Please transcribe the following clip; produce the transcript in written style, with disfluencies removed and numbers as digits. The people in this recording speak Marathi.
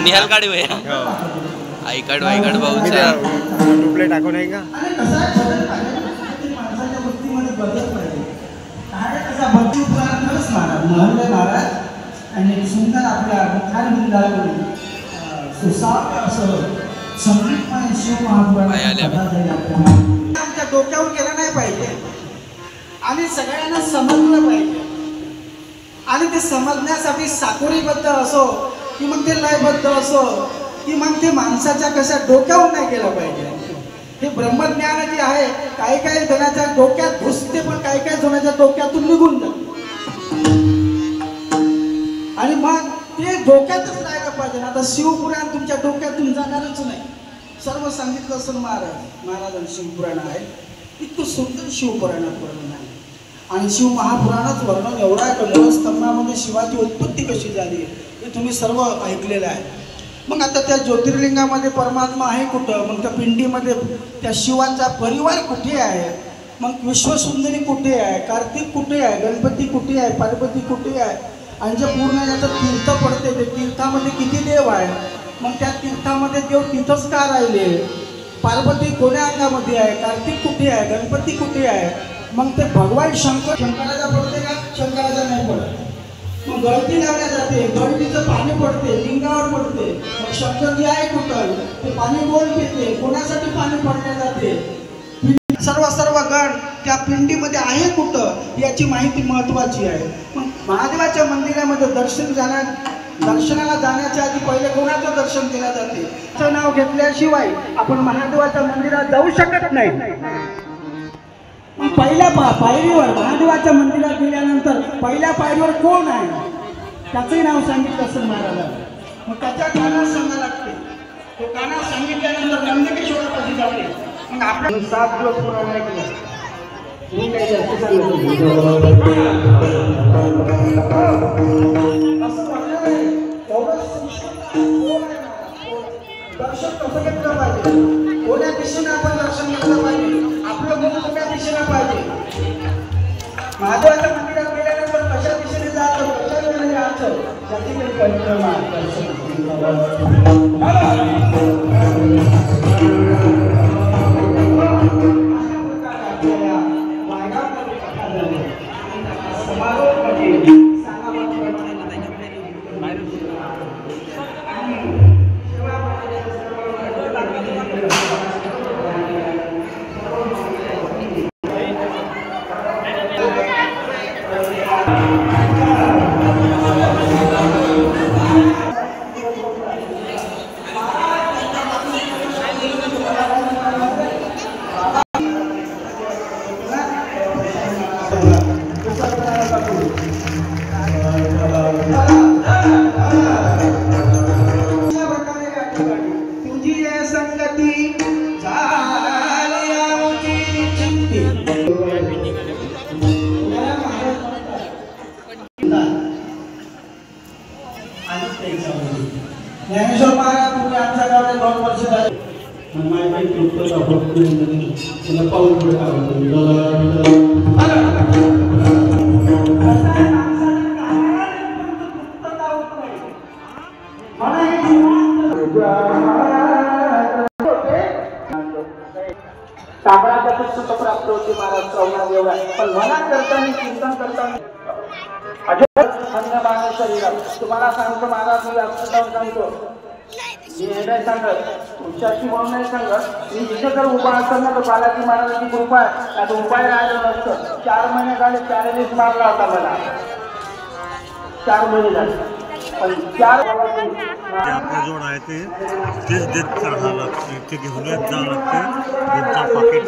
निहाल काढू आई काढू भाऊचा टुपले टाकू नाही का आणि सुंदर आपल्या मुखार बिंदावरून सुसाट असं संगीतमय शिव आमच्या डोक्यावर गेलं नाही पाहिजे आणि सगळ्यांना समजलं पाहिजे आणि ते समजण्यासाठी साकोरीबद्ध असो की मग ते लयबद्ध असो की मग ते माणसाच्या कशा डोक्यावर नाही गेलं पाहिजे. हे ब्रह्मज्ञान जे आहे काही काही जणांच्या डोक्यात घुसते पण काही काही जणांच्या डोक्यातून निघून जाते आणि मग ते डोक्यातच राहायला पाहिजे. आता शिवपुराण तुमच्या डोक्यातून जाणारच नाही. सर्व सांगितलं असेल महाराजांनी शिवपुराण आहे इतकं सुंदर शिवपुराणात वर्णन आहे आणि शिव महापुराणात वर्णन एवढा आहे की मूळस्तंभामध्ये शिवाची उत्पत्ती कशी झाली हे तुम्ही सर्व ऐकलेलं आहे. मग आता त्या ज्योतिर्लिंगामध्ये परमात्मा आहे कुठं, मग त्या पिंडीमध्ये त्या शिवाचा परिवार कुठे आहे, मग विश्वसुंदरी कुठे आहे, कार्तिक कुठे आहे, गणपती कुठे आहे, पार्वती कुठे आहे आणि जे पूर्ण याचं तीर्थ पडते ते तीर्थामध्ये किती देव आहे, मग त्या तीर्थामध्ये देव तिथंच का राहिले, पार्वती कोण्या अंगामध्ये आहे, कार्तिक कुठे आहे, गणपती कुठे आहे, मग ते भगवान शंकराचा पडते का, शंकराचा नाही पडत. मग गळती लावल्या जाते, गळतीचं पाणी पडते, लिंगावर पडते, मग शंकर जे आहे कुठं ते पाणी गोल पिते, कोणासाठी पाणी पडल्या जाते, सर्व गण त्या पिंडीमध्ये आहे कुठं याची माहिती महत्त्वाची आहे. मग महादेवाच्या मंदिरामध्ये दर्शनाला जाण्याच्या आधी पहिले कोणाचं दर्शन केलं जाते, त्याचं नाव घेतल्याशिवाय आपण महादेवाच्या मंदिरात जाऊ शकत नाही. पहिल्या पायरीवर महादेवाच्या मंदिरात गेल्यानंतर पहिल्या पायरीवर कोण आहे त्याचंही नाव सांगितलं असेल महाराजांना. मग त्याच्या कानात सांगायला लागते, तो कानात सांगितल्यानंतर नंदकेश्वरापाशी जाते. मग आपण 7 दिवस पुराण ऐकलं मी काही जास्त दर्शन कसं घेतलं पाहिजे, कोण्या दिशेने आपण दर्शन घेतलं पाहिजे, आपलं गुरु कोण्या दिशेला पाहिजे, महादेवाच्या मंदिरात गेल्यानंतर कशा दिशेने जायचं, कशा दिशेने यायचं त्याची काही परिक्रमा ज्ञानेश्वर महाराज तुम्ही आमच्या गावाला 2 वर्ष झाले माझी बाई तृप्तता होत नाही तुला पाऊल पडता तांबळाच्या सुख प्राप्त होते महाराज श्रवणा एवढा पण मनात करताना चिंतन करताना तुम्हाला सांगतो महाराज मी असं जाऊन सांगतो मी हे नाही सांगत तुमच्याशी म्हणून नाही सांगत मी जिथे जर उभा असेल ना तर बालाजी महाराजांची कृपा आहे आता उपाय राहिलं नसतं 4 महिने झाले 4 दिवस मारला होता मला 4 महिने झाले पण 4 आपल्या जोड आहे तेच देत चढावं लागते ते घेऊन येत जावं लागते त्यांच्या पाकिट